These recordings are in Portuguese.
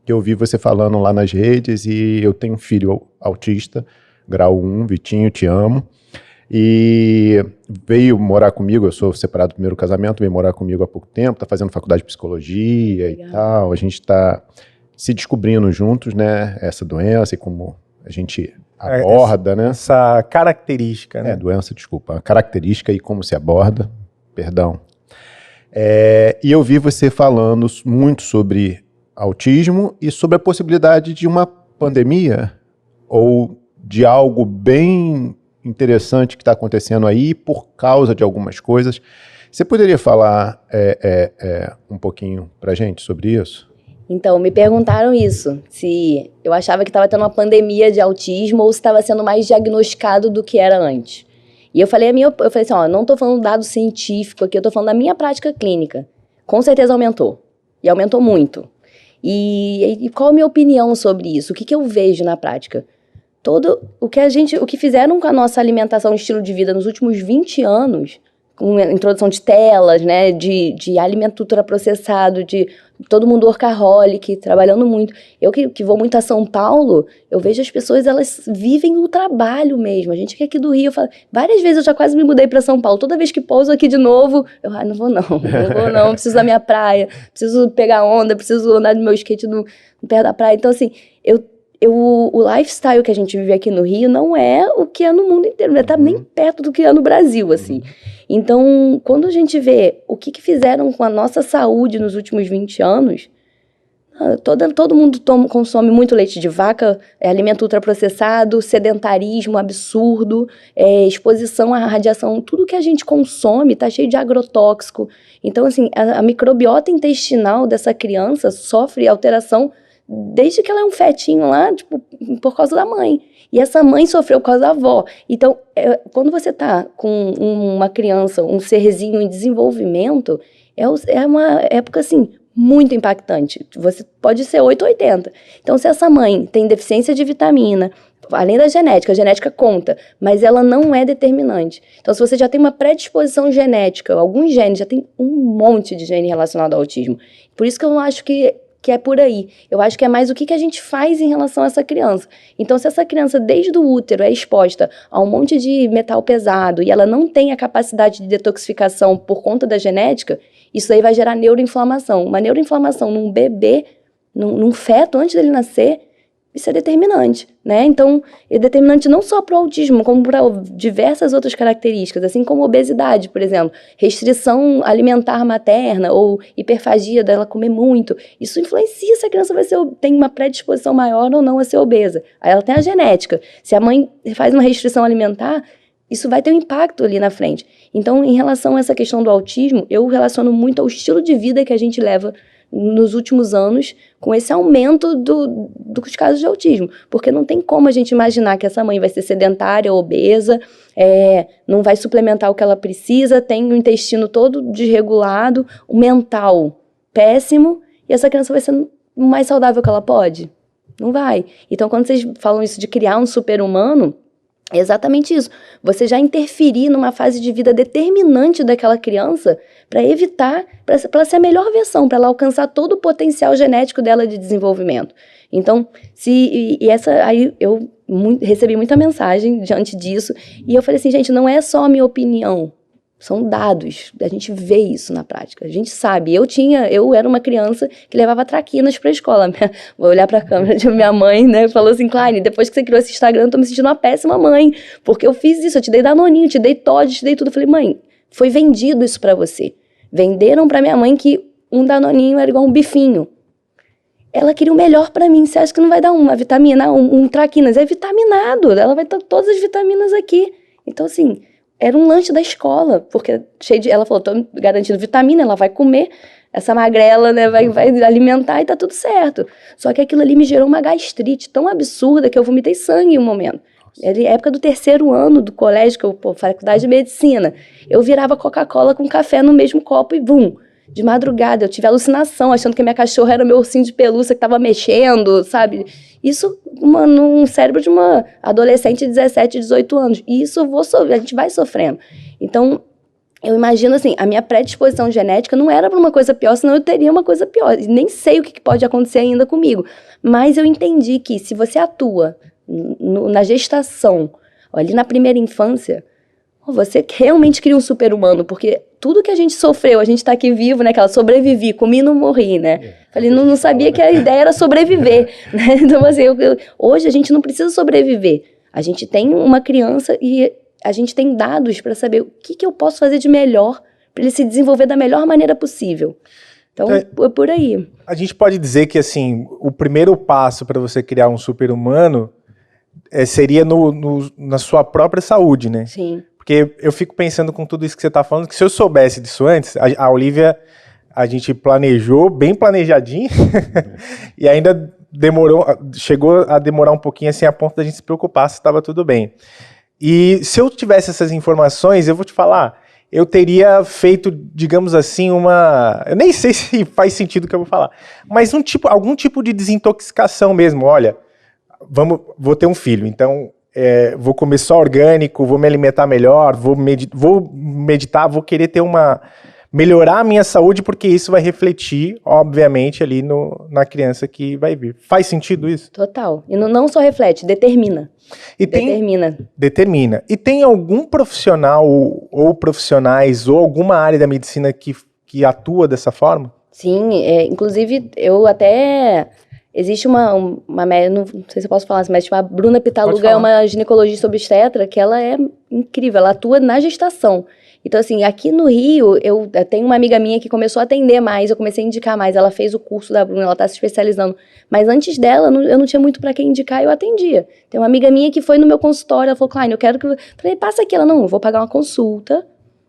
que eu vi você falando lá nas redes e eu tenho um filho autista, grau 1, Vitinho, te amo. E veio morar comigo, eu sou separado do primeiro casamento, veio morar comigo há pouco tempo, tá fazendo faculdade de psicologia e tal. A gente tá se descobrindo juntos, né, essa doença e como a gente aborda, né? Essa característica, né? Doença, desculpa, a característica e como se aborda, perdão. E eu vi você falando muito sobre autismo e sobre a possibilidade de uma pandemia ou de algo bem interessante que está acontecendo aí por causa de algumas coisas. Você poderia falar um pouquinho para a gente sobre isso? Então, me perguntaram isso, se eu achava que estava tendo uma pandemia de autismo ou se estava sendo mais diagnosticado do que era antes. E eu falei assim, ó, não estou falando dado científico aqui, eu estou falando da minha prática clínica. Com certeza aumentou, e aumentou muito. E qual a minha opinião sobre isso? O que eu vejo na prática? O que fizeram com a nossa alimentação e estilo de vida nos últimos 20 anos, com a introdução de telas, né, de alimento ultraprocessado, de todo mundo workaholic, trabalhando muito. Eu que vou muito a São Paulo, eu vejo as pessoas, elas vivem o trabalho mesmo. A gente que é aqui do Rio, várias vezes eu já quase me mudei para São Paulo. Toda vez que pouso aqui de novo, não vou não, preciso da minha praia, preciso pegar onda, preciso andar do meu skate no pé da praia. Então, assim, o lifestyle que a gente vive aqui no Rio não é o que é no mundo inteiro, não está nem perto do que é no Brasil, assim. Então, quando a gente vê o que fizeram com a nossa saúde nos últimos 20 anos, todo mundo consome muito leite de vaca, alimento ultraprocessado, sedentarismo absurdo, exposição à radiação, tudo que a gente consome está cheio de agrotóxico. Então, assim, a microbiota intestinal dessa criança sofre alteração desde que ela é um fetinho lá, tipo, por causa da mãe. E essa mãe sofreu por causa da avó. Então, quando você tá com uma criança, um serzinho em desenvolvimento, é uma época, assim, muito impactante. Você pode ser 8 ou 80. Então, se essa mãe tem deficiência de vitamina, além da genética, a genética conta, mas ela não é determinante. Então, se você já tem uma predisposição genética, alguns genes, já tem um monte de gene relacionado ao autismo. Por isso que eu não acho que é por aí. Eu acho que é mais o que a gente faz em relação a essa criança. Então, se essa criança, desde o útero, é exposta a um monte de metal pesado e ela não tem a capacidade de detoxificação por conta da genética, isso aí vai gerar neuroinflamação. Uma neuroinflamação num bebê, num feto, antes dele nascer, isso é determinante, né? Então, é determinante não só para o autismo, como para diversas outras características, assim como obesidade, por exemplo, restrição alimentar materna ou hiperfagia dela comer muito. Isso influencia se a criança tem uma predisposição maior ou não a ser obesa. Aí ela tem a genética. Se a mãe faz uma restrição alimentar, isso vai ter um impacto ali na frente. Então, em relação a essa questão do autismo, eu relaciono muito ao estilo de vida que a gente leva nos últimos anos, com esse aumento dos casos de autismo. Porque não tem como a gente imaginar que essa mãe vai ser sedentária, obesa, não vai suplementar o que ela precisa, tem o intestino todo desregulado, o mental péssimo, e essa criança vai ser o mais saudável que ela pode? Não vai. Então, quando vocês falam isso de criar um super-humano, é exatamente isso. Você já interferir numa fase de vida determinante daquela criança para evitar, para ela ser a melhor versão, para ela alcançar todo o potencial genético dela de desenvolvimento. Então, aí eu recebi muita mensagem diante disso, e eu falei assim, gente, não é só a minha opinião, são dados, a gente vê isso na prática, a gente sabe. Eu era uma criança que levava traquinas pra escola. Vou olhar pra câmera de minha mãe, né, falou assim, Kleine, depois que você criou esse Instagram, eu tô me sentindo uma péssima mãe, porque eu fiz isso, eu te dei Danoninho, te dei Toddy, te dei tudo. Eu falei, mãe, foi vendido isso pra você. Venderam pra minha mãe que um Danoninho era igual um bifinho. Ela queria o melhor pra mim. Você acha que não vai dar uma vitamina, um traquinas? É vitaminado, ela vai ter todas as vitaminas aqui. Então, assim, era um lanche da escola, porque ela falou, tô garantindo vitamina, ela vai comer, essa magrela, né, vai alimentar e tá tudo certo. Só que aquilo ali me gerou uma gastrite tão absurda que eu vomitei sangue em um momento. Era época do 3º ano do colégio, que eu, faculdade de medicina. Eu virava Coca-Cola com café no mesmo copo e bum. De madrugada, eu tive alucinação, achando que a minha cachorra era meu ursinho de pelúcia que tava mexendo, sabe? Isso num cérebro de uma adolescente de 17, 18 anos. E isso a gente vai sofrendo. Então, eu imagino assim, a minha predisposição genética não era para uma coisa pior, senão eu teria uma coisa pior. E nem sei o que pode acontecer ainda comigo. Mas eu entendi que se você atua na gestação, ali na primeira infância, você realmente cria um super-humano, porque tudo que a gente sofreu, a gente tá aqui vivo, né? Aquela sobrevivi, comi e não morri, né? Falei, não sabia que a ideia era sobreviver, né? Então, assim, hoje a gente não precisa sobreviver. A gente tem uma criança e a gente tem dados para saber o que eu posso fazer de melhor para ele se desenvolver da melhor maneira possível. Então, é por aí. A gente pode dizer que, assim, o primeiro passo para você criar um super-humano seria na sua própria saúde, né? Sim. Porque eu fico pensando com tudo isso que você está falando, que se eu soubesse disso antes, a Olivia, a gente planejou, bem planejadinho, e ainda chegou a demorar um pouquinho assim, a ponto da gente se preocupar se estava tudo bem. E se eu tivesse essas informações, eu vou te falar, eu teria feito, digamos assim, eu nem sei se faz sentido o que eu vou falar, mas algum tipo de desintoxicação mesmo. Olha, vou ter um filho, então vou comer só orgânico, vou me alimentar melhor, vou meditar, vou querer melhorar a minha saúde, porque isso vai refletir, obviamente, ali na criança que vai vir. Faz sentido isso? Total. E não só reflete, determina. Determina. E tem algum profissional ou profissionais ou alguma área da medicina que atua dessa forma? Sim, inclusive eu até... Existe uma médica, não sei se eu posso falar assim, mas a Bruna Pitaluga é uma ginecologista obstetra que ela é incrível, ela atua na gestação. Então, assim, aqui no Rio, eu tenho uma amiga minha que começou a atender mais, eu comecei a indicar mais, ela fez o curso da Bruna, ela tá se especializando. Mas antes dela, eu não tinha muito pra quem indicar, eu atendia. Tem uma amiga minha que foi no meu consultório, ela falou, Klein, eu quero que... Eu falei, passa aqui. Ela, não, eu vou pagar uma consulta,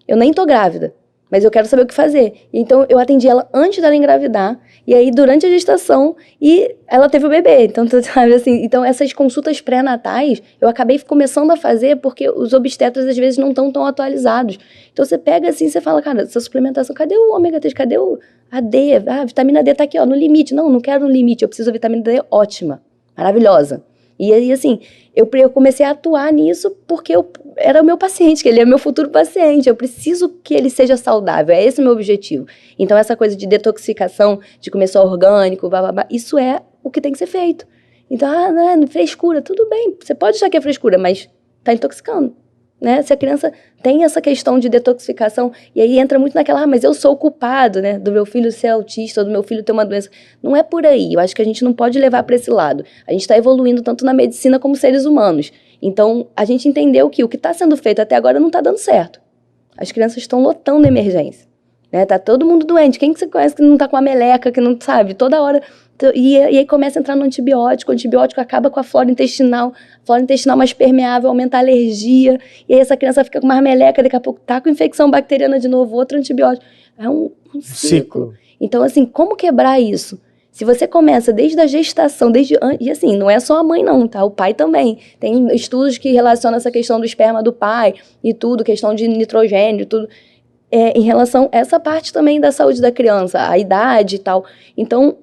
eu nem tô grávida, mas eu quero saber o que fazer. Então, eu atendi ela antes dela engravidar, e aí durante a gestação, e ela teve o bebê. Então, sabe assim, então essas consultas pré-natais, eu acabei começando a fazer porque os obstetras às vezes não estão tão atualizados. Então, você pega assim, você fala, cara, essa suplementação, cadê o ômega 3? Cadê a D? A vitamina D tá aqui, ó, no limite. Não quero no limite, eu preciso da vitamina D ótima, maravilhosa. E aí, assim, eu comecei a atuar nisso porque era o meu paciente, que ele é meu futuro paciente. Eu preciso que ele seja saudável, é esse o meu objetivo. Então, essa coisa de detoxificação, de comer só orgânico, isso é o que tem que ser feito. Então, frescura, tudo bem, você pode achar que é frescura, mas tá intoxicando. Né? Se a criança tem essa questão de detoxificação, e aí entra muito naquela, mas eu sou o culpado, né, do meu filho ser autista, ou do meu filho ter uma doença. Não é por aí, eu acho que a gente não pode levar para esse lado. A gente está evoluindo tanto na medicina como seres humanos. Então, a gente entendeu que o que está sendo feito até agora não está dando certo. As crianças estão lotando a emergência. Né? Tá todo mundo doente. Quem que você conhece que não está com a meleca, que não sabe? Toda hora... E aí começa a entrar no antibiótico, o antibiótico acaba com a flora intestinal mais permeável, aumenta a alergia, e aí essa criança fica com mais meleca, daqui a pouco tá com infecção bacteriana de novo, outro antibiótico. É um ciclo. Então, assim, como quebrar isso? Se você começa desde a gestação, e assim, não é só a mãe não, tá? O pai também. Tem estudos que relacionam essa questão do esperma do pai e tudo, questão de nitrogênio e tudo, em relação a essa parte também da saúde da criança, a idade e tal. Então,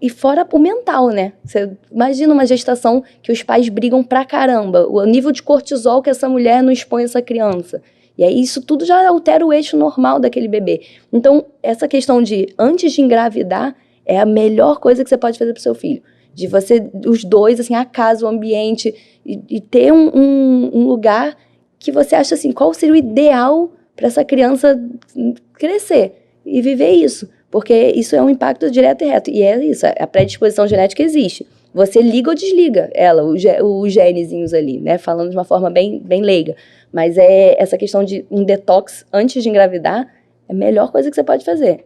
e fora o mental, né? Você imagina uma gestação que os pais brigam pra caramba, o nível de cortisol que essa mulher não expõe essa criança. E aí isso tudo já altera o eixo normal daquele bebê. Então, essa questão de, antes de engravidar, é a melhor coisa que você pode fazer pro seu filho. De você, os dois, assim, a casa, o ambiente, e ter um lugar que você acha assim, qual seria o ideal para essa criança crescer e viver isso. Porque isso é um impacto direto e reto. E é isso, a predisposição genética existe. Você liga ou desliga os genezinhos ali, né? Falando de uma forma bem, bem leiga. Mas essa questão de um detox antes de engravidar é a melhor coisa que você pode fazer.